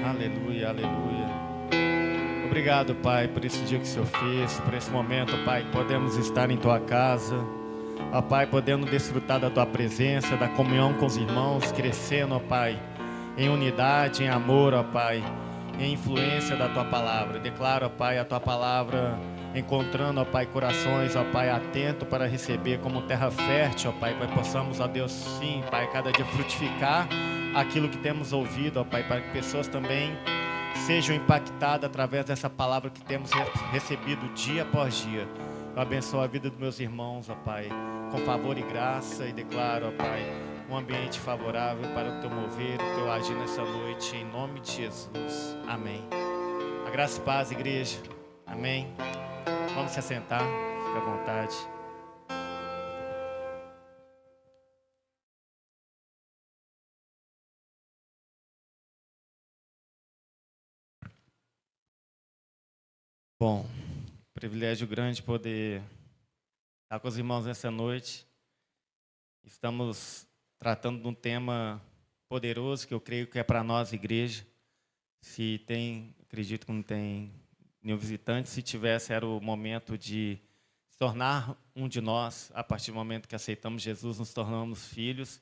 Aleluia, aleluia. Obrigado, Pai, por esse dia que o Senhor fez, por esse momento, Pai, que podemos estar em Tua casa. Ó Pai, podendo desfrutar da Tua presença, da comunhão com os irmãos, crescendo, ó Pai, em unidade, em amor, ó Pai, em influência da Tua palavra. Declaro, ó Pai, a Tua palavra encontrando, ó Pai, corações, ó Pai, atento para receber como terra fértil, ó Pai, para que possamos, ó Deus, sim, Pai, cada dia frutificar aquilo que temos ouvido, ó Pai, para que pessoas também sejam impactadas através dessa palavra que temos recebido dia após dia. Eu abençoo a vida dos meus irmãos, ó Pai, com favor e graça, e declaro, ó Pai, um ambiente favorável para o Teu mover, o Teu agir nessa noite, em nome de Jesus. Amém. A graça e paz, igreja. Amém. Vamos se assentar, fique à vontade. Bom, privilégio grande poder estar com os irmãos nessa noite. Estamos tratando de um tema poderoso que eu creio que é para nós, igreja. Se tem, acredito que não tem nenhum visitante, se tivesse, era o momento de se tornar um de nós. A partir do momento que aceitamos Jesus, nos tornamos filhos.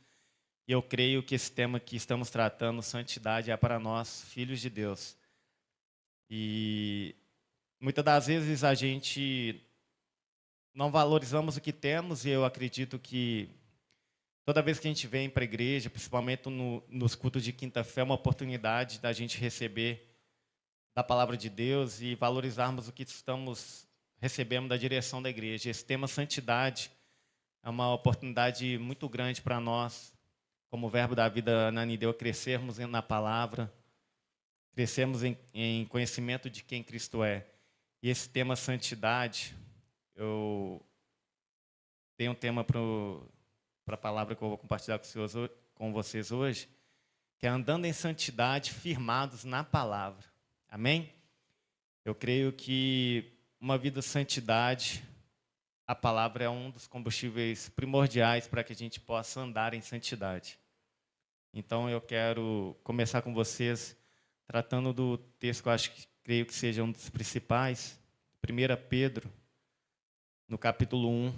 E eu creio que esse tema que estamos tratando, santidade, é para nós, filhos de Deus. E muitas das vezes a gente não valorizamos o que temos, e eu acredito que toda vez que a gente vem para a igreja, principalmente nos cultos de quinta-feira, é uma oportunidade da gente receber da palavra de Deus e valorizarmos o que recebendo da direção da igreja. Esse tema santidade é uma oportunidade muito grande para nós, como o verbo da vida Anani deu, crescermos na palavra, crescermos em conhecimento de quem Cristo é. E esse tema santidade, eu tenho um tema para a palavra que eu vou compartilhar com vocês hoje, que é andando em santidade, firmados na palavra. Amém? Eu creio que uma vida de santidade, a palavra é um dos combustíveis primordiais para que a gente possa andar em santidade. Então eu quero começar com vocês tratando do texto que eu creio que seja um dos principais, 1 Pedro, no capítulo 1, a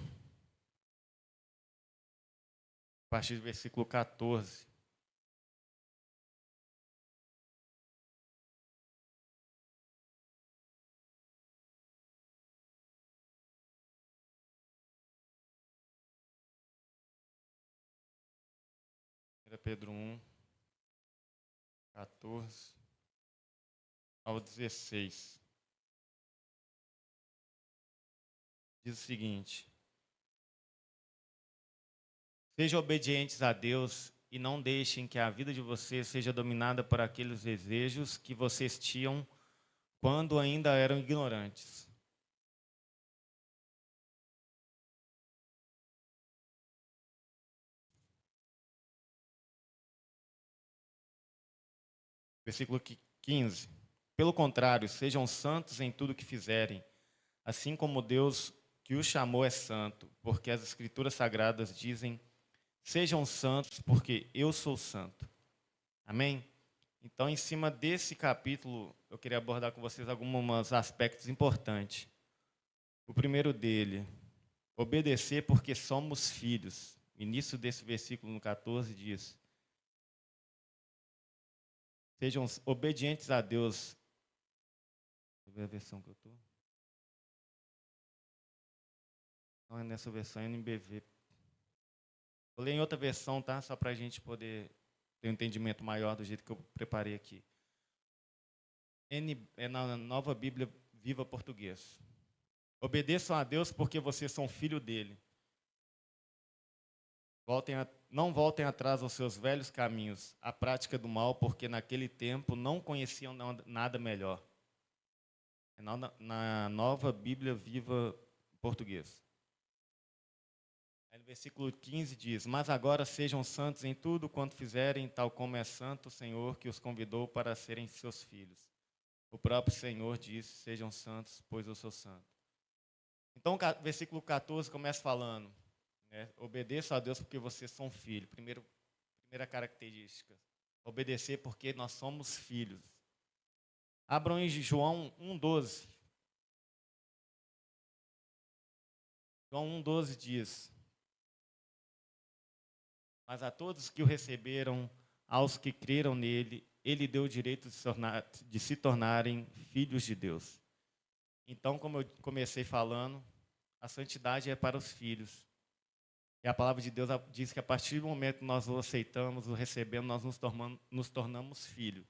partir do versículo 14. Pedro 1, 14 ao 16. Diz o seguinte: sejam obedientes a Deus e não deixem que a vida de vocês seja dominada por aqueles desejos que vocês tinham quando ainda eram ignorantes. Versículo 15. Pelo contrário, sejam santos em tudo que fizerem, assim como Deus que os chamou é santo, porque as Escrituras Sagradas dizem: sejam santos, porque eu sou santo. Amém? Então, em cima desse capítulo, eu queria abordar com vocês alguns aspectos importantes. O primeiro dele, obedecer porque somos filhos. O início desse versículo, no 14, diz: sejam obedientes a Deus. Deixa eu ver a versão que eu estou. Não é nessa versão, é NBV. Vou ler em outra versão, tá? Só para a gente poder ter um entendimento maior do jeito que eu preparei aqui. É na Nova Bíblia Viva Português. Obedeçam a Deus porque vocês são filho dele. Não voltem atrás aos seus velhos caminhos, a prática do mal, porque naquele tempo não conheciam nada melhor. É na Nova Bíblia Viva Português. Aí no versículo 15 diz: mas agora sejam santos em tudo quanto fizerem, tal como é santo o Senhor que os convidou para serem seus filhos. O próprio Senhor disse: sejam santos, pois eu sou santo. Então, o versículo 14 começa falando, né, obedeça a Deus porque vocês são filhos. Primeira característica, obedecer porque nós somos filhos. Abram em João 1,12. João 1,12 diz: mas a todos que o receberam, aos que creram nele, ele deu o direito de se tornarem filhos de Deus. Então, como eu comecei falando, a santidade é para os filhos. E a palavra de Deus diz que a partir do momento que nós o aceitamos, o recebemos, nós nos tornamos filhos.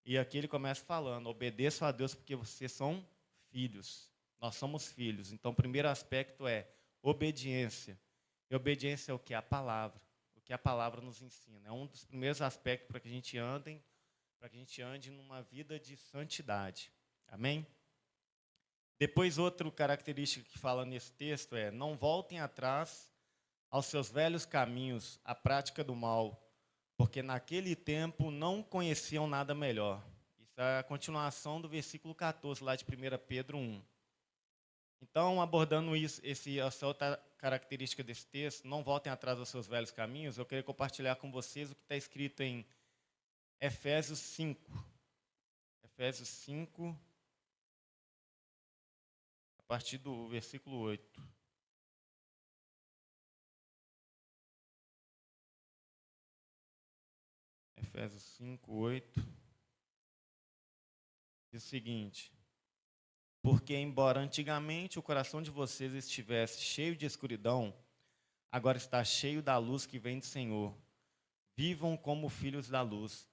E aqui ele começa falando: obedeçam a Deus porque vocês são filhos. Nós somos filhos. Então, o primeiro aspecto é obediência. E obediência é o que? A palavra. O que a palavra nos ensina. É um dos primeiros aspectos para que a gente ande numa vida de santidade. Amém? Depois, outra característica que fala nesse texto é: não voltem atrás aos seus velhos caminhos, a prática do mal, porque naquele tempo não conheciam nada melhor. Isso é a continuação do versículo 14, lá de 1 Pedro 1. Então, abordando essa outra característica desse texto, não voltem atrás aos seus velhos caminhos, eu queria compartilhar com vocês o que está escrito em Efésios 5. Efésios 5, a partir do versículo 8. Efésios 5, 8. Diz o seguinte: porque, embora antigamente o coração de vocês estivesse cheio de escuridão, agora está cheio da luz que vem do Senhor. Vivam como filhos da luz,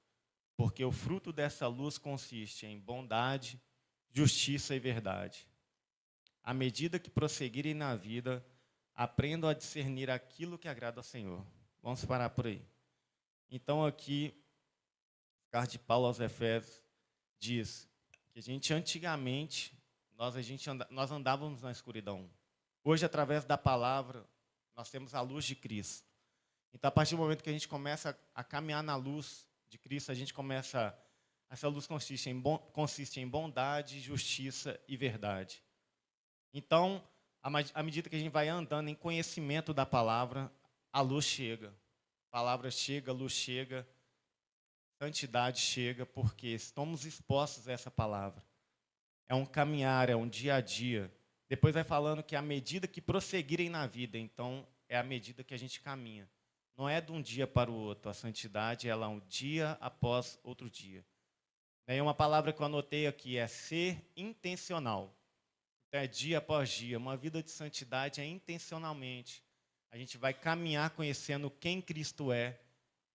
porque o fruto dessa luz consiste em bondade, justiça e verdade. À medida que prosseguirem na vida, aprendam a discernir aquilo que agrada ao Senhor. Vamos parar por aí. Então, aqui, a carta de Paulo aos Efésios diz que a gente antigamente, nós andávamos na escuridão. Hoje, através da palavra, nós temos a luz de Cristo. Então, a partir do momento que a gente começa a caminhar na luz de Cristo, essa luz consiste em bondade, justiça e verdade. Então, à medida que a gente vai andando em conhecimento da palavra, a luz chega. A palavra chega, a luz chega, a santidade chega, porque estamos expostos a essa palavra. É um caminhar, é um dia a dia. Depois vai falando que à medida que prosseguirem na vida, então é à medida que a gente caminha. Não é de um dia para o outro. A santidade, ela é um dia após outro dia. E uma palavra que eu anotei aqui é ser intencional. Então, é dia após dia. Uma vida de santidade é intencionalmente. A gente vai caminhar conhecendo quem Cristo é,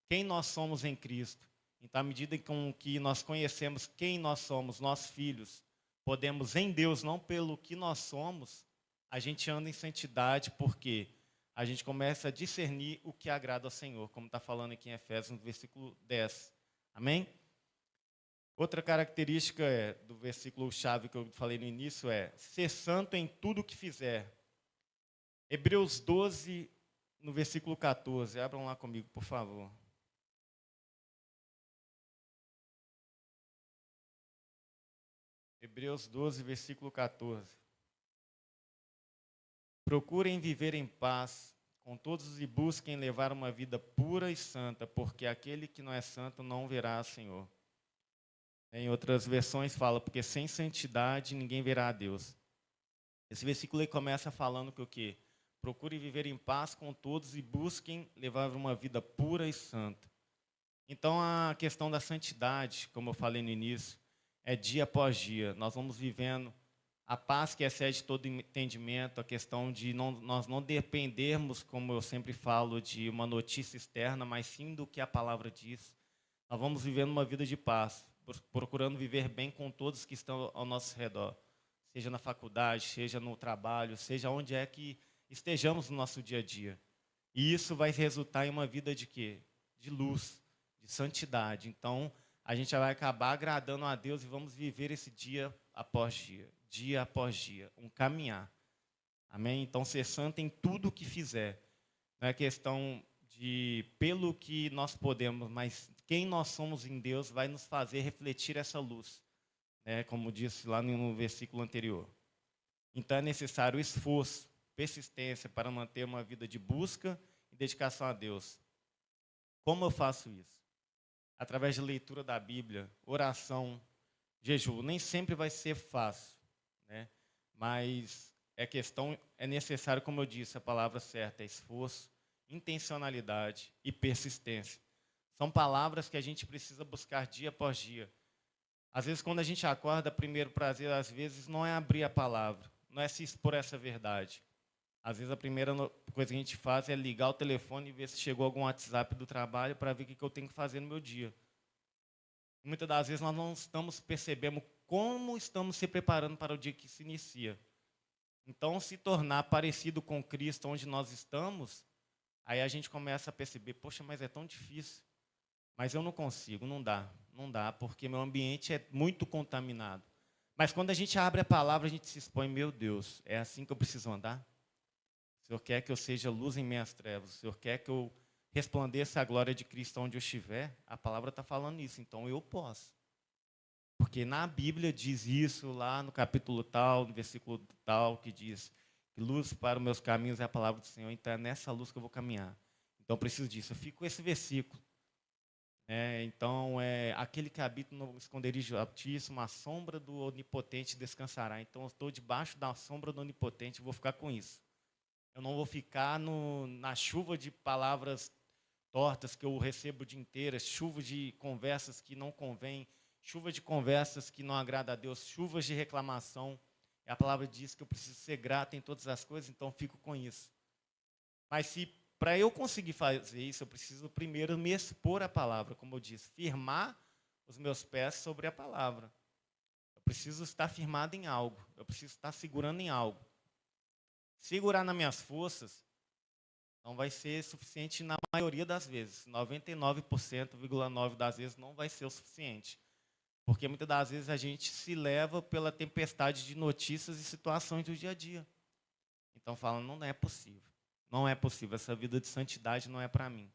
quem nós somos em Cristo. Então, à medida com que nós conhecemos quem nós somos, nós filhos, podemos em Deus, não pelo que nós somos, a gente anda em santidade, porque a gente começa a discernir o que agrada ao Senhor, como está falando aqui em Efésios, no versículo 10. Amém? Outra característica do versículo-chave que eu falei no início é ser santo em tudo o que fizer. Hebreus 12, no versículo 14. Abram lá comigo, por favor. Hebreus 12, versículo 14. Procurem viver em paz com todos e busquem levar uma vida pura e santa, porque aquele que não é santo não verá o Senhor. Em outras versões fala, porque sem santidade ninguém verá a Deus. Esse versículo aí começa falando que o quê? Procurem viver em paz com todos e busquem levar uma vida pura e santa. Então, a questão da santidade, como eu falei no início, é dia após dia. Nós vamos vivendo a paz que excede todo entendimento, a questão de nós não dependermos, como eu sempre falo, de uma notícia externa, mas sim do que a palavra diz. Nós vamos vivendo uma vida de paz, procurando viver bem com todos que estão ao nosso redor, seja na faculdade, seja no trabalho, seja onde é que estejamos no nosso dia a dia. E isso vai resultar em uma vida de quê? De luz, de santidade. Então, a gente vai acabar agradando a Deus e vamos viver esse dia após dia após dia, um caminhar. Amém? Então, ser santo em tudo o que fizer. Não é questão de pelo que nós podemos, mas quem nós somos em Deus vai nos fazer refletir essa luz, né? Como disse lá no versículo anterior. Então, é necessário esforço, persistência para manter uma vida de busca e dedicação a Deus. Como eu faço isso? Através de leitura da Bíblia, oração, jejum. Nem sempre vai ser fácil, né? Mas é necessário, como eu disse, a palavra certa é esforço, intencionalidade e persistência. São palavras que a gente precisa buscar dia após dia. Às vezes, quando a gente acorda, primeiro prazer, às vezes, não é abrir a palavra, não é se expor a essa verdade. Às vezes, a primeira coisa que a gente faz é ligar o telefone e ver se chegou algum WhatsApp do trabalho para ver o que eu tenho que fazer no meu dia. Muitas das vezes, nós não estamos percebendo como estamos se preparando para o dia que se inicia. Então, se tornar parecido com Cristo onde nós estamos, aí a gente começa a perceber, poxa, mas é tão difícil. Mas eu não consigo, não dá, porque meu ambiente é muito contaminado. Mas quando a gente abre a palavra, a gente se expõe, meu Deus, é assim que eu preciso andar? O Senhor quer que eu seja luz em minhas trevas, o Senhor quer que eu resplandeça a glória de Cristo onde eu estiver, a palavra está falando isso, então eu posso. Porque na Bíblia diz isso, lá no capítulo tal, no versículo tal, que diz que luz para os meus caminhos é a palavra do Senhor, então é nessa luz que eu vou caminhar. Então eu preciso disso, eu fico com esse versículo. Então, aquele que habita no esconderijo altíssimo, a sombra do Onipotente descansará. Então, eu estou debaixo da sombra do Onipotente, vou ficar com isso. Eu não vou ficar na chuva de palavras tortas que eu recebo o dia inteiro, chuva de conversas que não convém, chuva de conversas que não agrada a Deus, chuvas de reclamação. E a palavra diz que eu preciso ser grato em todas as coisas, então fico com isso. Mas se para eu conseguir fazer isso, eu preciso primeiro me expor à palavra, como eu disse, firmar os meus pés sobre a palavra. Eu preciso estar firmado em algo, eu preciso estar segurando em algo. Segurar nas minhas forças não vai ser suficiente na maioria das vezes. 99,9% das vezes não vai ser o suficiente. Porque muitas das vezes a gente se leva pela tempestade de notícias e situações do dia a dia. Então fala, não é possível. Não é possível, essa vida de santidade não é para mim.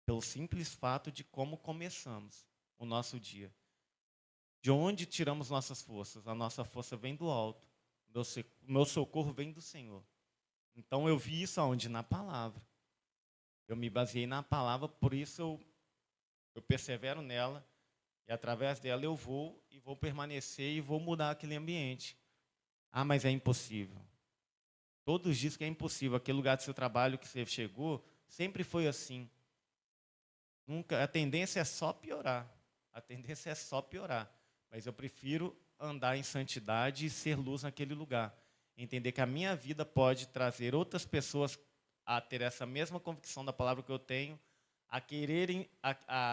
Pelo simples fato de como começamos o nosso dia. De onde tiramos nossas forças? A nossa força vem do alto. O meu socorro vem do Senhor. Então eu vi isso aonde? Na palavra. Eu me baseei na palavra, por isso eu persevero nela. E através dela eu vou permanecer e vou mudar aquele ambiente. Ah, mas é impossível. Todos dizem que é impossível. Aquele lugar do seu trabalho que você chegou, sempre foi assim. A tendência é só piorar. A tendência é só piorar. Mas eu prefiro andar em santidade e ser luz naquele lugar. Entender que a minha vida pode trazer outras pessoas a ter essa mesma convicção da palavra que eu tenho, a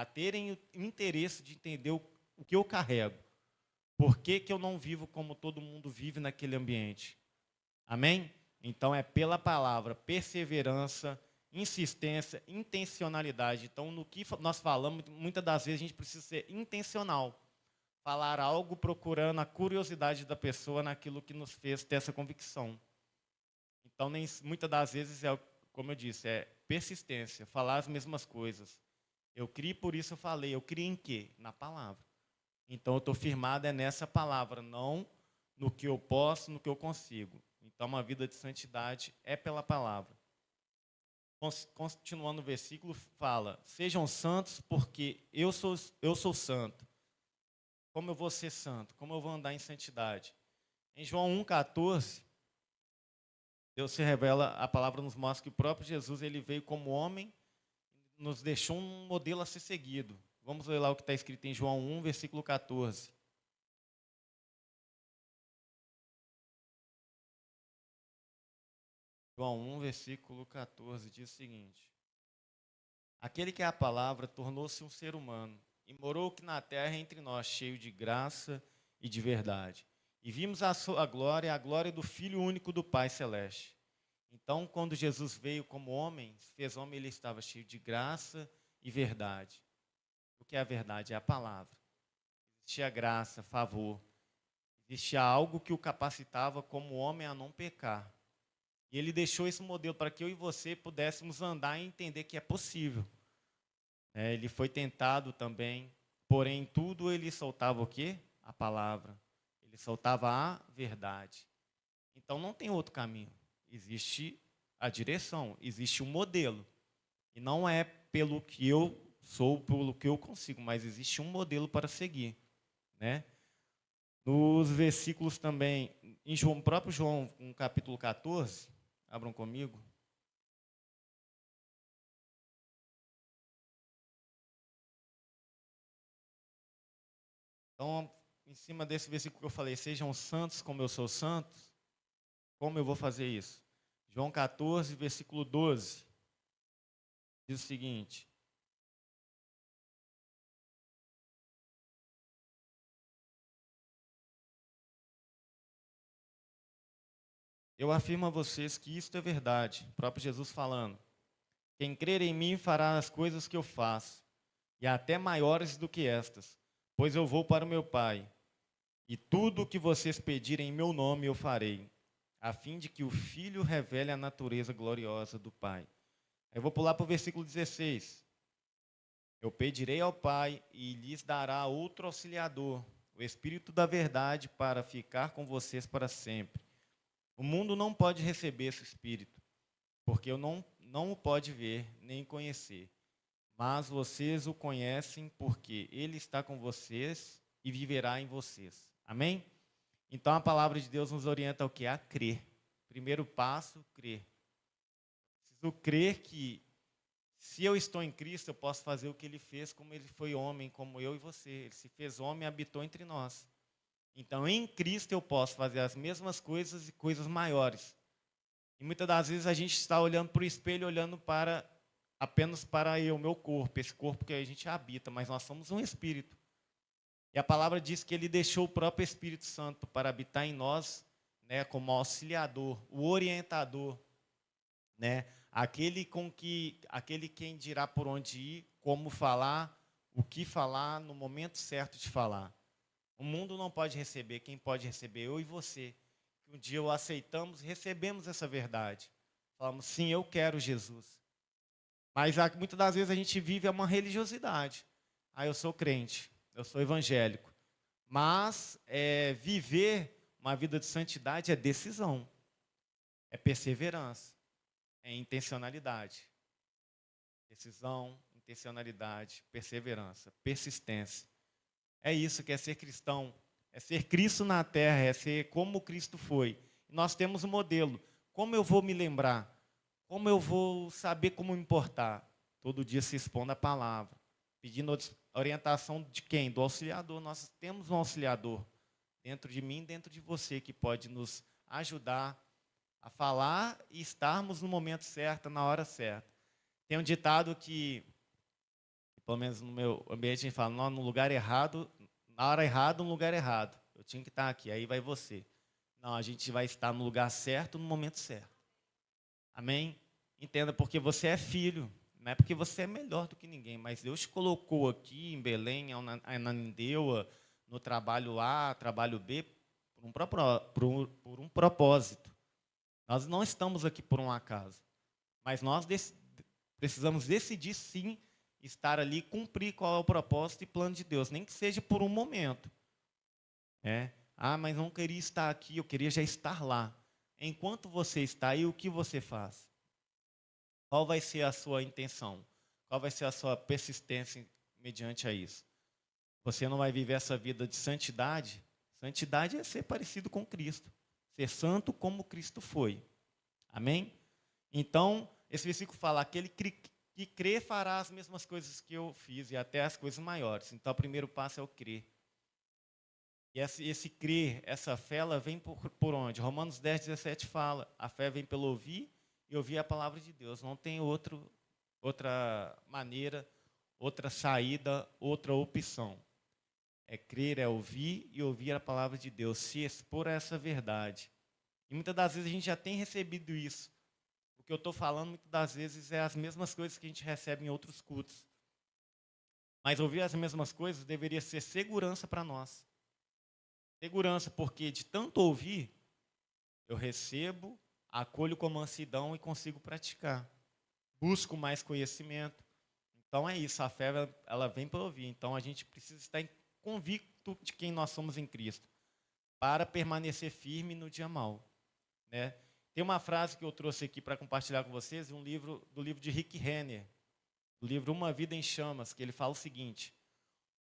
terem o interesse de entender o que eu carrego. Por que eu não vivo como todo mundo vive naquele ambiente? Amém? Então, é pela palavra, perseverança, insistência, intencionalidade. Então, no que nós falamos, muitas das vezes a gente precisa ser intencional. Falar algo procurando a curiosidade da pessoa naquilo que nos fez ter essa convicção. Então, muitas das vezes, como eu disse, é persistência, falar as mesmas coisas. Eu criei, por isso eu falei. Eu criei em quê? Na palavra. Então, eu estou firmado nessa palavra, não no que eu posso, no que eu consigo. Então, uma vida de santidade é pela palavra. Continuando o versículo, fala, sejam santos porque eu sou santo. Como eu vou ser santo? Como eu vou andar em santidade? Em João 1,14, Deus se revela, a palavra nos mostra que o próprio Jesus ele veio como homem, nos deixou um modelo a ser seguido. Vamos ler lá o que está escrito em João 1, versículo 14. João 1, versículo 14, diz o seguinte. Aquele que é a palavra tornou-se um ser humano e morou aqui na terra entre nós, cheio de graça e de verdade. E vimos a sua glória, a glória do Filho único do Pai Celeste. Então, quando Jesus veio como homem, se fez homem, ele estava cheio de graça e verdade. O que é a verdade? É a palavra. Existia graça, favor. Existia algo que o capacitava como homem a não pecar. E ele deixou esse modelo para que eu e você pudéssemos andar e entender que é possível. Ele foi tentado também, porém em tudo ele soltava o quê? A palavra. Ele soltava a verdade. Então não tem outro caminho. Existe a direção, existe um modelo. E não é pelo que eu sou, pelo que eu consigo, mas existe um modelo para seguir, né? Nos versículos também, em João, próprio João, no capítulo 14, abram comigo. Então, em cima desse versículo que eu falei, sejam santos como eu sou santo, como eu vou fazer isso? João 14, versículo 12, diz o seguinte: eu afirmo a vocês que isto é verdade, o próprio Jesus falando. Quem crer em mim fará as coisas que eu faço, e até maiores do que estas, pois eu vou para o meu Pai, e tudo o que vocês pedirem em meu nome eu farei, a fim de que o Filho revele a natureza gloriosa do Pai. Eu vou pular para o versículo 16. Eu pedirei ao Pai e lhes dará outro auxiliador, o Espírito da verdade, para ficar com vocês para sempre. O mundo não pode receber esse Espírito, porque eu não o pode ver nem conhecer. Mas vocês o conhecem porque ele está com vocês e viverá em vocês. Amém? Então a palavra de Deus nos orienta ao que? A crer. Primeiro passo, crer. Preciso crer que se eu estou em Cristo, eu posso fazer o que ele fez, como ele foi homem, como eu e você. Ele se fez homem e habitou entre nós. Então, em Cristo, eu posso fazer as mesmas coisas e coisas maiores. E muitas das vezes a gente está olhando para o espelho, olhando para apenas para eu, meu corpo, esse corpo que a gente habita, mas nós somos um espírito. E a palavra diz que ele deixou o próprio Espírito Santo para habitar em nós, né, como auxiliador, o orientador, né, aquele quem dirá por onde ir, como falar, o que falar no momento certo de falar. O mundo não pode receber, quem pode receber? Eu e você. Um dia o aceitamos e recebemos essa verdade. Falamos, sim, eu quero Jesus. Mas muitas das vezes a gente vive uma religiosidade. Ah, eu sou crente, eu sou evangélico. Mas viver uma vida de santidade é decisão, é perseverança, é intencionalidade. Decisão, intencionalidade, perseverança, persistência. É isso que é ser cristão, é ser Cristo na terra, é ser como Cristo foi. Nós temos um modelo. Como eu vou me lembrar? Como eu vou saber como me importar? Todo dia se expondo à palavra, pedindo orientação de quem? Do auxiliador. Nós temos um auxiliador dentro de mim, dentro de você, que pode nos ajudar a falar e estarmos no momento certo, na hora certa. Tem um ditado que, pelo menos no meu ambiente, a gente fala, no lugar errado, na hora errada, no lugar errado. Eu tinha que estar aqui, aí vai você. Não, a gente vai estar no lugar certo, no momento certo. Amém? Entenda, porque você é filho. Não é porque você é melhor do que ninguém, mas Deus te colocou aqui em Belém, em Ananindeua, no trabalho A, trabalho B, por um propósito. Nós não estamos aqui por um acaso. Mas nós precisamos decidir, sim, estar ali e cumprir qual é o propósito e plano de Deus, nem que seja por um momento. Ah, mas não queria estar aqui, eu queria já estar lá. Enquanto você está aí, o que você faz? Qual vai ser a sua intenção? Qual vai ser a sua persistência mediante a isso? Você não vai viver essa vida de santidade? Santidade é ser parecido com Cristo. Ser santo como Cristo foi. Amém? Então, esse versículo fala, aquele que crê fará as mesmas coisas que eu fiz e até as coisas maiores. Então, o primeiro passo é o crer. E esse crer, essa fé, ela vem por onde? Romanos 10, 17 fala, a fé vem pelo ouvir e ouvir a palavra de Deus. Não tem outra maneira, outra saída, outra opção. É crer, é ouvir e ouvir a palavra de Deus, se expor a essa verdade. E muitas das vezes a gente já tem recebido isso. O que eu estou falando, muitas das vezes, é as mesmas coisas que a gente recebe em outros cultos. Mas ouvir as mesmas coisas deveria ser segurança para nós. Segurança, porque de tanto ouvir, eu recebo, acolho com mansidão e consigo praticar. Busco mais conhecimento. Então é isso, a fé ela vem para ouvir. Então a gente precisa estar convicto de quem nós somos em Cristo, para permanecer firme no dia mau. Né? Tem uma frase que eu trouxe aqui para compartilhar com vocês, do livro de Rick Renner, do livro Uma Vida em Chamas, que ele fala o seguinte: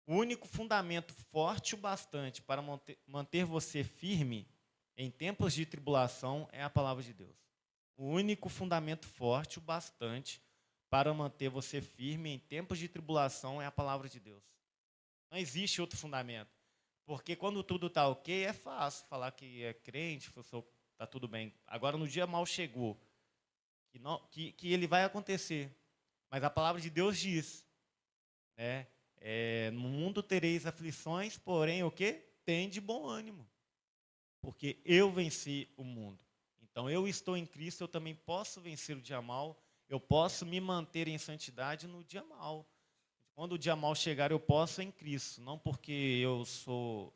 O único fundamento forte o bastante para manter você firme em tempos de tribulação é a palavra de Deus. O único fundamento forte o bastante para manter você firme em tempos de tribulação é a palavra de Deus. Não existe outro fundamento. Porque quando tudo está ok, é fácil falar que é crente, está tudo bem. Agora, no dia mal chegou, que ele vai acontecer. Mas a palavra de Deus diz, né? No mundo tereis aflições, porém o quê? Tende bom ânimo. Porque eu venci o mundo. Então eu estou em Cristo, eu também posso vencer o dia mal, eu posso me manter em santidade no dia mal. Quando o dia mal chegar, eu posso em Cristo, não porque eu sou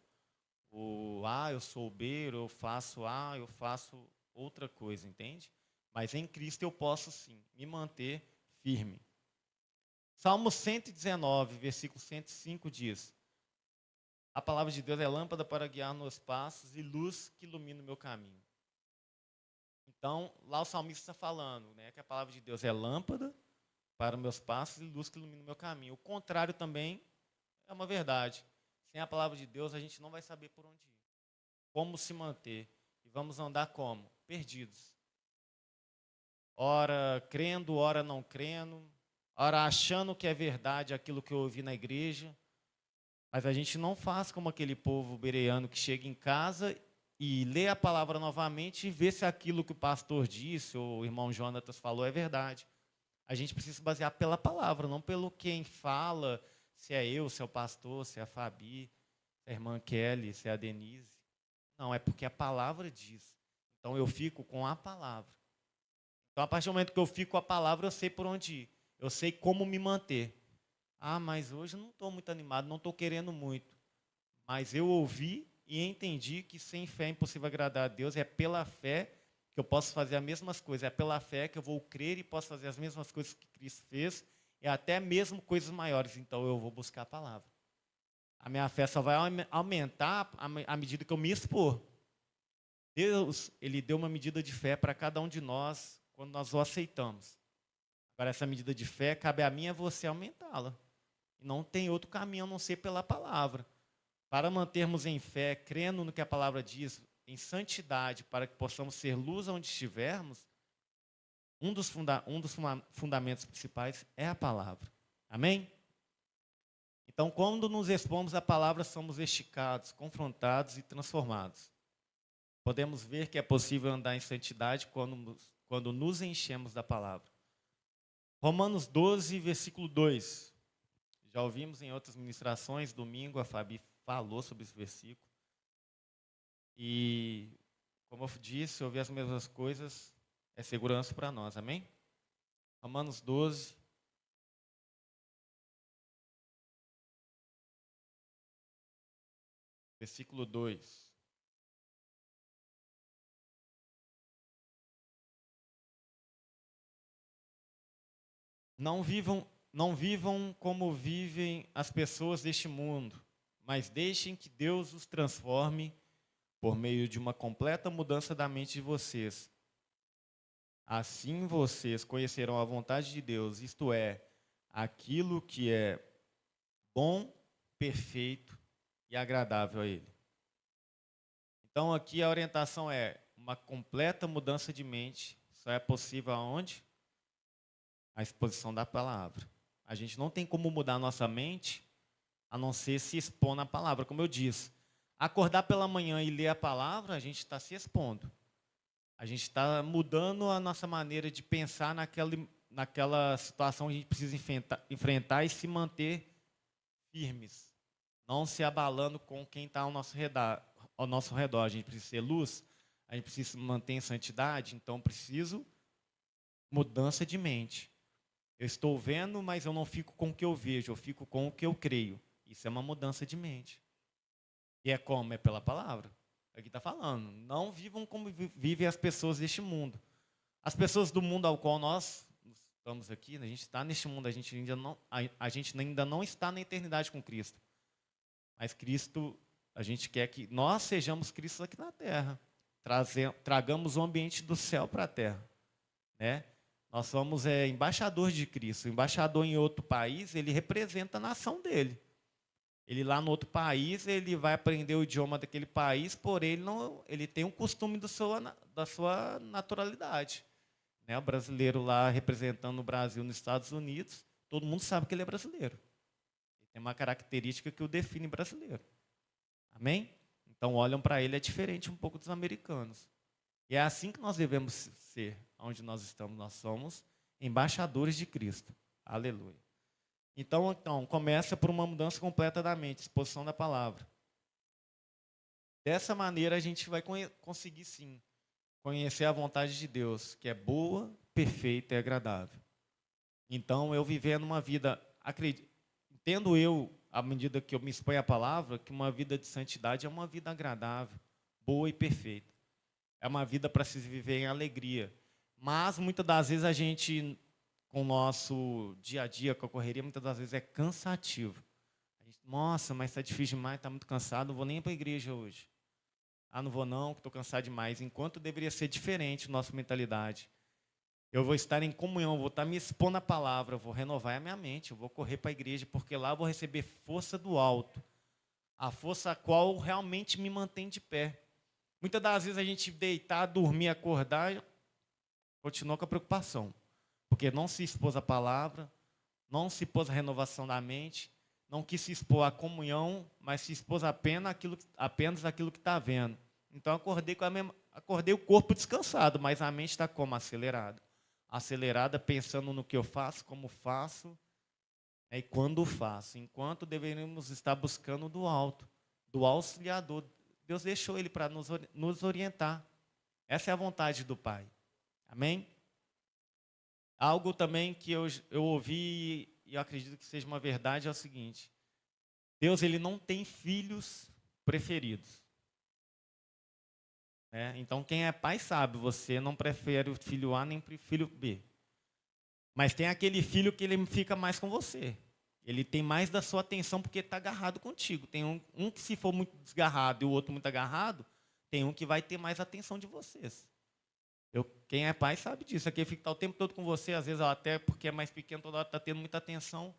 o A, eu sou o B, eu faço A, eu faço outra coisa, entende? Mas em Cristo eu posso sim me manter firme. Salmo 119, versículo 105 diz: a palavra de Deus é lâmpada para guiar meus passos e luz que ilumina o meu caminho. Então, lá o salmista está falando, né, que a palavra de Deus é lâmpada para meus passos e luz que ilumina o meu caminho. O contrário também é uma verdade. Sem a palavra de Deus, a gente não vai saber por onde ir, como se manter. E vamos andar como? Perdidos. Ora crendo, ora não crendo, ora achando que é verdade aquilo que eu ouvi na igreja. Mas a gente não faz como aquele povo bereano que chega em casa e lê a palavra novamente e vê se aquilo que o pastor disse ou o irmão Jonatas falou é verdade. A gente precisa se basear pela palavra, não pelo quem fala, se é eu, se é o pastor, se é a Fabi, se é a irmã Kelly, se é a Denise. Não, é porque a palavra diz. Então eu fico com a palavra. Então a partir do momento que eu fico com a palavra, eu sei por onde ir. Eu sei como me manter. Ah, mas hoje eu não estou muito animado, não estou querendo muito. Mas eu ouvi e entendi que sem fé é impossível agradar a Deus. É pela fé que eu posso fazer as mesmas coisas. É pela fé que eu vou crer e posso fazer as mesmas coisas que Cristo fez. E até mesmo coisas maiores. Então eu vou buscar a palavra. A minha fé só vai aumentar à medida que eu me expor. Deus, Ele deu uma medida de fé para cada um de nós quando nós o aceitamos. Agora, essa medida de fé, cabe a mim e a você aumentá-la. E não tem outro caminho a não ser pela palavra. Para mantermos em fé, crendo no que a palavra diz, em santidade, para que possamos ser luz onde estivermos, um dos fundamentos principais é a palavra. Amém? Então, quando nos expomos à palavra, somos esticados, confrontados e transformados. Podemos ver que é possível andar em santidade quando nos enchemos da palavra. Romanos 12, versículo 2. Já ouvimos em outras ministrações, domingo a Fabi falou sobre esse versículo. E, como eu disse, ouvir as mesmas coisas é segurança para nós, amém? Romanos 12. Versículo 2. Não vivam como vivem as pessoas deste mundo, mas deixem que Deus os transforme por meio de uma completa mudança da mente de vocês. Assim vocês conhecerão a vontade de Deus, isto é, aquilo que é bom, perfeito e agradável a Ele. Então aqui a orientação é uma completa mudança de mente. Só é possível aonde? A exposição da palavra. A gente não tem como mudar a nossa mente a não ser se expor na palavra, como eu disse. Acordar pela manhã e ler a palavra, a gente está se expondo. A gente está mudando a nossa maneira de pensar naquela situação que a gente precisa enfrentar e se manter firmes. Não se abalando com quem está ao nosso redor. A gente precisa ser luz, a gente precisa se manter em santidade, então preciso mudança de mente. Eu estou vendo, mas eu não fico com o que eu vejo, eu fico com o que eu creio. Isso é uma mudança de mente. E é como? É pela palavra. Aqui está falando. Não vivam como vivem as pessoas deste mundo. As pessoas do mundo ao qual nós estamos aqui, a gente está neste mundo, a gente ainda não está na eternidade com Cristo. Mas Cristo, a gente quer que nós sejamos Cristo aqui na terra. Tragamos o ambiente do céu para a terra. Né? Nós somos embaixadores de Cristo. O embaixador em outro país, ele representa a nação dele. Ele lá no outro país, ele vai aprender o idioma daquele país, porém ele tem um costume da sua naturalidade. Né? O brasileiro lá representando o Brasil nos Estados Unidos, todo mundo sabe que ele é brasileiro. Ele tem uma característica que o define brasileiro. Amém? Então olham para ele, é diferente um pouco dos americanos. E é assim que nós devemos ser, onde nós estamos. Nós somos embaixadores de Cristo. Aleluia. Então, começa por uma mudança completa da mente, exposição da palavra. Dessa maneira, a gente vai conseguir, sim, conhecer a vontade de Deus, que é boa, perfeita e agradável. Então, eu vivendo uma vida, entendo eu, à medida que eu me exponho à palavra, que uma vida de santidade é uma vida agradável, boa e perfeita. É uma vida para se viver em alegria. Mas, muitas das vezes, a gente, com o nosso dia a dia, com a correria, muitas das vezes é cansativo. Nossa, mas está difícil demais, está muito cansado, não vou nem para a igreja hoje. Ah, não vou não, que estou cansado demais. Enquanto deveria ser diferente a nossa mentalidade. Eu vou estar em comunhão, vou estar me expondo à palavra, vou renovar a minha mente, eu vou correr para a igreja, porque lá eu vou receber força do alto. A força a qual realmente me mantém de pé. Muitas das vezes a gente deitar, dormir, acordar, continua com a preocupação. Porque não se expôs à palavra, não se expôs à renovação da mente, não quis se expor à comunhão, mas se expôs apenas aquilo que está vendo. Então acordei o corpo descansado, mas a mente está como? Acelerada. Acelerada pensando no que eu faço, como faço, e quando faço. Enquanto deveríamos estar buscando do alto, do auxiliador. Deus deixou ele para nos orientar. Essa é a vontade do Pai. Amém? Algo também que eu ouvi e eu acredito que seja uma verdade é o seguinte: Deus, ele não tem filhos preferidos. Então, quem é pai sabe, você não prefere o filho A nem o filho B. Mas tem aquele filho que ele fica mais com você. Ele tem mais da sua atenção porque está agarrado contigo. Tem um que, se for muito desgarrado e o outro muito agarrado, tem um que vai ter mais atenção de vocês. Quem é pai sabe disso. Aquele fica o tempo todo com você, às vezes até porque é mais pequeno, toda hora está tendo muita atenção.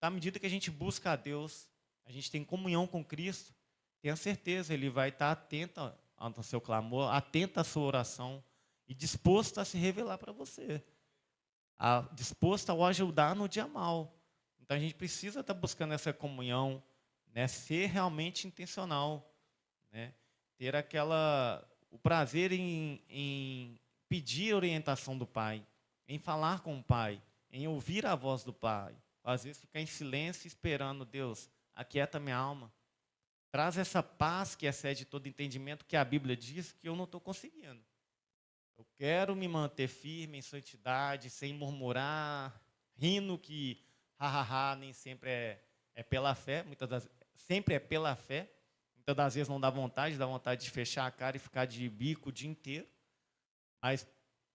À medida que a gente busca a Deus, a gente tem comunhão com Cristo, tenha certeza, Ele vai estar atento ao seu clamor, atento à sua oração e disposto a se revelar para você. Disposto a o ajudar no dia mal. Então a gente precisa estar buscando essa comunhão, né? Ser realmente intencional, né? Ter o prazer em pedir a orientação do Pai, em falar com o Pai, em ouvir a voz do Pai. Às vezes ficar em silêncio esperando, Deus, aquieta minha alma. Traz essa paz que excede todo entendimento que a Bíblia diz que eu não estou conseguindo. Eu quero me manter firme em santidade, sem murmurar, rindo que nem sempre é pela fé, sempre é pela fé. Muitas das vezes não dá vontade de fechar a cara e ficar de bico o dia inteiro. Mas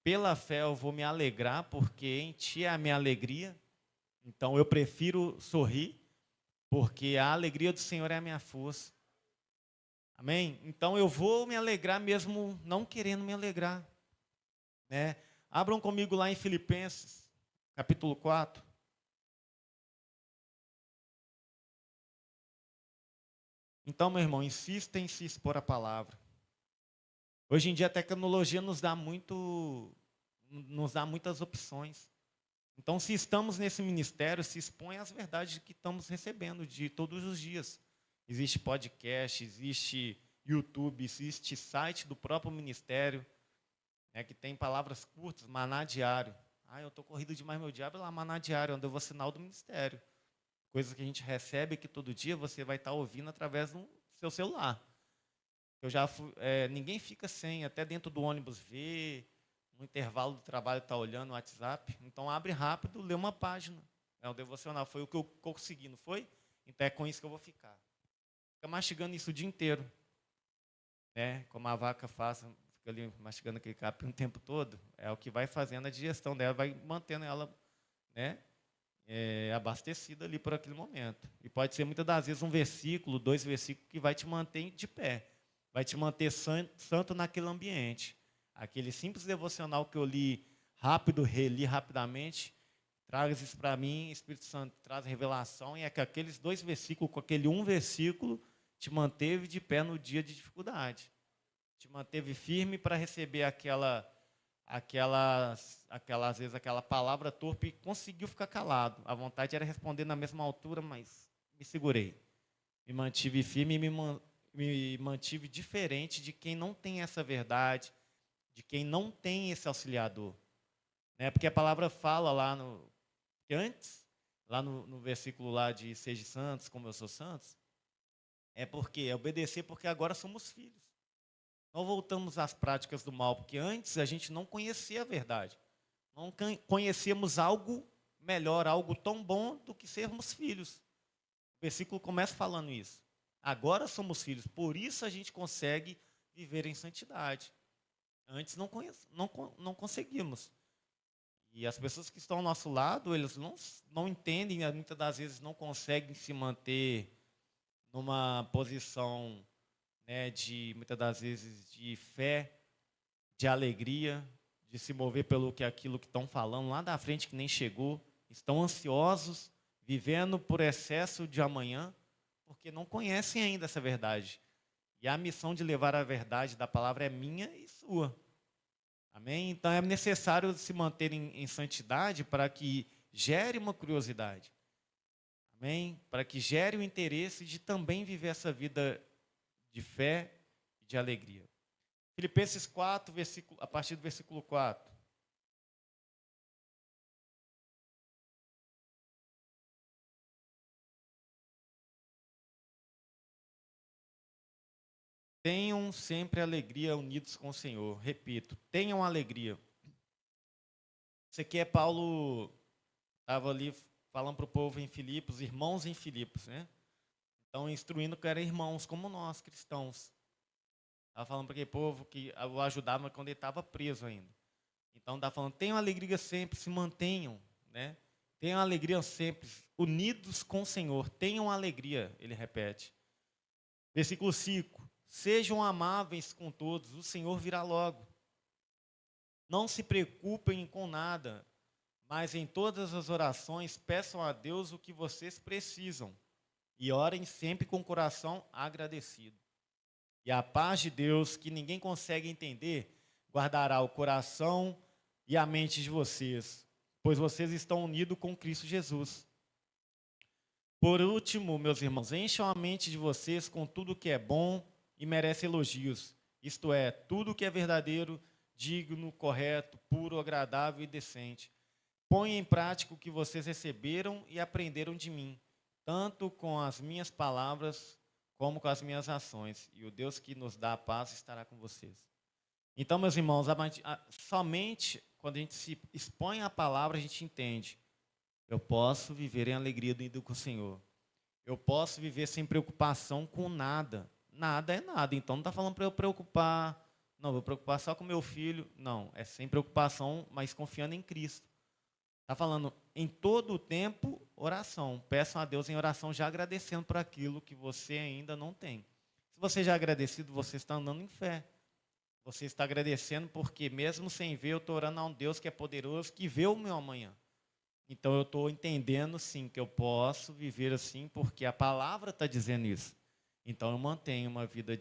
pela fé eu vou me alegrar, porque em Ti é a minha alegria. Então eu prefiro sorrir, porque a alegria do Senhor é a minha força. Amém? Então eu vou me alegrar mesmo não querendo me alegrar. Né? Abram comigo lá em Filipenses, capítulo 4. Então, meu irmão, insista em se expor a palavra. Hoje em dia a tecnologia nos dá muitas opções. Então, se estamos nesse ministério, se expõe às verdades que estamos recebendo de todos os dias. Existe podcast, existe YouTube, existe site do próprio ministério, que tem palavras curtas, maná diário. Eu estou corrido demais, meu diabo, lá maná diário, onde eu vou sinal do ministério. Coisas que a gente recebe que todo dia você vai estar ouvindo através do seu celular. Ninguém fica sem, até dentro do ônibus vê, no intervalo do trabalho está olhando o WhatsApp. Então abre rápido, lê uma página. O devocional foi o que eu consegui, não foi? Então é com isso que eu vou ficar. Fica mastigando isso o dia inteiro. Como a vaca faz, fica ali mastigando aquele capim o tempo todo. É o que vai fazendo a digestão dela, vai mantendo ela, abastecida ali por aquele momento. E pode ser muitas das vezes um versículo, 2 versículos que vai te manter de pé, vai te manter santo naquele ambiente. Aquele simples devocional que eu li rápido, reli rapidamente, Traz isso para mim, Espírito Santo traz revelação, e é que aqueles 2 versículos, com aquele 1 versículo, te manteve de pé no dia de dificuldade. Te manteve firme para receber às vezes, aquela palavra torpe e conseguiu ficar calado. A vontade era responder na mesma altura, mas me segurei. Me mantive firme e me mantive diferente de quem não tem essa verdade, de quem não tem esse auxiliador. Né? Porque a palavra fala lá antes, lá no versículo lá de Seja santos, como eu sou santos, é obedecer porque agora somos filhos. Não voltamos às práticas do mal, porque antes a gente não conhecia a verdade. Não conhecíamos algo melhor, algo tão bom do que sermos filhos. O versículo começa falando isso. Agora somos filhos, por isso a gente consegue viver em santidade. Antes não conseguimos. E as pessoas que estão ao nosso lado, eles não entendem, muitas das vezes não conseguem se manter numa posição, né, muitas das vezes, de fé, de alegria, de se mover pelo que aquilo que estão falando lá da frente que nem chegou. Estão ansiosos, vivendo por excesso de amanhã, porque não conhecem ainda essa verdade. E a missão de levar a verdade da palavra é minha e sua. Amém? Então é necessário se manter em santidade para que gere uma curiosidade. Amém? Para que gere o interesse de também viver essa vida de fé e de alegria. Filipenses 4, a partir do versículo 4. Tenham sempre alegria unidos com o Senhor. Repito, tenham alegria. Isso aqui Paulo estava ali falando para o povo em Filipos, irmãos em Filipos, né? Então, instruindo que eram irmãos como nós, cristãos. Estava falando para aquele povo que o ajudava quando ele estava preso ainda. Então, estava falando, tenham alegria sempre, se mantenham, né? Tenham alegria sempre, unidos com o Senhor. Tenham alegria, ele repete. Versículo 5. Sejam amáveis com todos, o Senhor virá logo. Não se preocupem com nada, mas em todas as orações peçam a Deus o que vocês precisam e orem sempre com o coração agradecido. E a paz de Deus, que ninguém consegue entender, guardará o coração e a mente de vocês, pois vocês estão unidos com Cristo Jesus. Por último, meus irmãos, encham a mente de vocês com tudo que é bom e merece elogios, isto é, tudo que é verdadeiro, digno, correto, puro, agradável e decente. Ponham em prática o que vocês receberam e aprenderam de mim, tanto com as minhas palavras como com as minhas ações. E o Deus que nos dá a paz estará com vocês. Então, meus irmãos, somente quando a gente se expõe à palavra, a gente entende. Eu posso viver em alegria unido com o Senhor. Eu posso viver sem preocupação com nada. Nada é nada. Então, não está falando para eu preocupar. Não, vou preocupar só com meu filho. Não, é sem preocupação, mas confiando em Cristo. Está falando, em todo o tempo, oração. Peçam a Deus em oração, já agradecendo por aquilo que você ainda não tem. Se você já é agradecido, você está andando em fé. Você está agradecendo porque, mesmo sem ver, eu estou orando a um Deus que é poderoso, que vê o meu amanhã. Então, eu estou entendendo, sim, que eu posso viver assim, porque a palavra está dizendo isso. Então, eu mantenho uma vida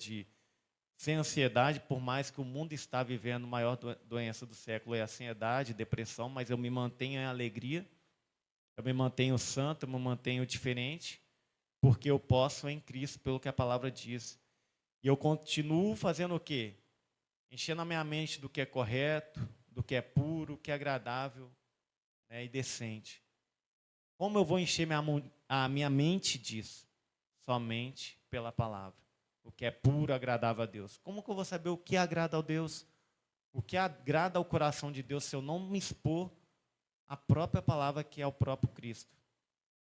sem ansiedade, por mais que o mundo está vivendo a maior doença do século, é a ansiedade, depressão, mas eu me mantenho em alegria, eu me mantenho santo, eu me mantenho diferente, porque eu posso em Cristo, pelo que a palavra diz. E eu continuo fazendo o quê? Enchendo a minha mente do que é correto, do que é puro, do que é agradável, né, e decente. Como eu vou encher a minha mente disso? Somente pela palavra. O que é puro, agradável a Deus. Como que eu vou saber o que agrada a Deus? O que agrada ao coração de Deus se eu não me expor à própria palavra que é o próprio Cristo?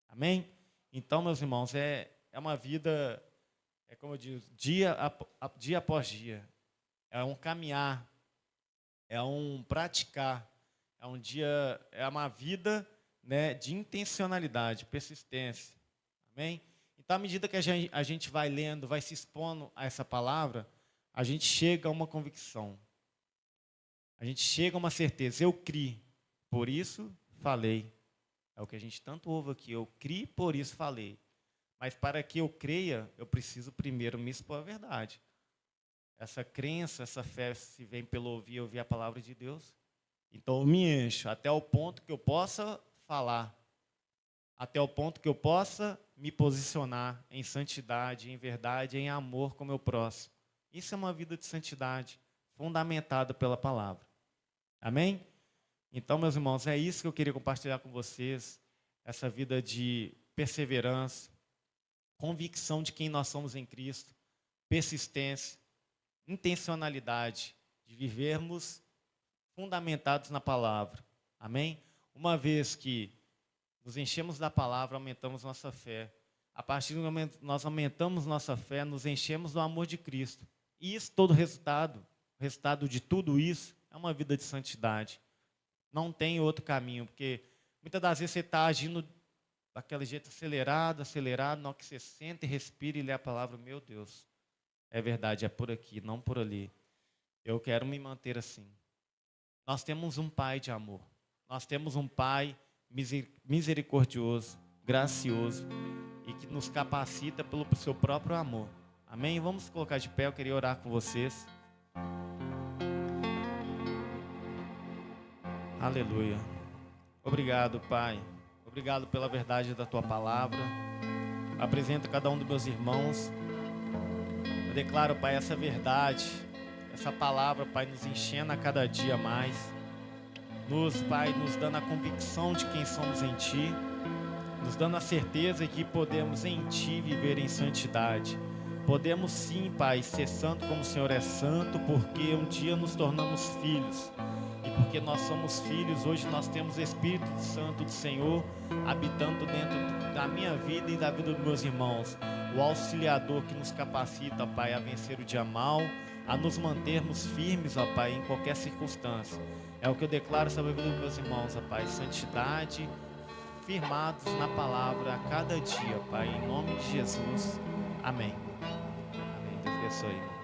Amém? Então, meus irmãos, é uma vida, como eu digo, dia após dia. É um caminhar, é um praticar, é uma vida, né, de intencionalidade, persistência. Amém? Então, à medida que a gente vai lendo, vai se expondo a essa palavra, a gente chega a uma convicção. A gente chega a uma certeza. Eu criei, por isso falei. É o que a gente tanto ouve aqui. Eu criei, por isso falei. Mas para que eu creia, eu preciso primeiro me expor à verdade. Essa crença, essa fé se vem pelo ouvir a palavra de Deus. Então eu me encho até o ponto que eu possa falar, até o ponto que eu possa me posicionar em santidade, em verdade, em amor com o meu próximo. Isso é uma vida de santidade, fundamentada pela palavra. Amém? Então, meus irmãos, é isso que eu queria compartilhar com vocês, essa vida de perseverança, convicção de quem nós somos em Cristo, persistência, intencionalidade de vivermos fundamentados na palavra. Amém? Uma vez que nos enchemos da palavra, aumentamos nossa fé. A partir do momento que nós aumentamos nossa fé, nos enchemos do amor de Cristo. E isso, todo o resultado de tudo isso, é uma vida de santidade. Não tem outro caminho, porque muitas das vezes você está agindo daquele jeito acelerado, na hora que você senta e respira e lê a palavra, meu Deus, é verdade, é por aqui, não por ali. Eu quero me manter assim. Nós temos um Pai de amor. Nós temos um Pai misericordioso, gracioso e que nos capacita pelo seu próprio amor. Amém? Vamos colocar de pé, eu queria orar com vocês. Aleluia. Obrigado, Pai. Obrigado pela verdade da Tua palavra. Apresento cada um dos meus irmãos. Eu declaro, Pai, essa verdade, essa palavra, Pai, nos enchendo a cada dia mais. Pai, nos dando a convicção de quem somos em Ti. Nos dando a certeza que podemos em Ti viver em santidade. Podemos sim, Pai, ser santo como o Senhor é santo, porque um dia nos tornamos filhos. E porque nós somos filhos, hoje nós temos o Espírito Santo do Senhor habitando dentro da minha vida e da vida dos meus irmãos. O auxiliador que nos capacita, Pai, a vencer o dia mal, a nos mantermos firmes, ó Pai, em qualquer circunstância. É o que eu declaro sobre a vida dos meus irmãos, ó Pai, santidade, firmados na palavra a cada dia, Pai, em nome de Jesus. Amém. Amém. Deus abençoe.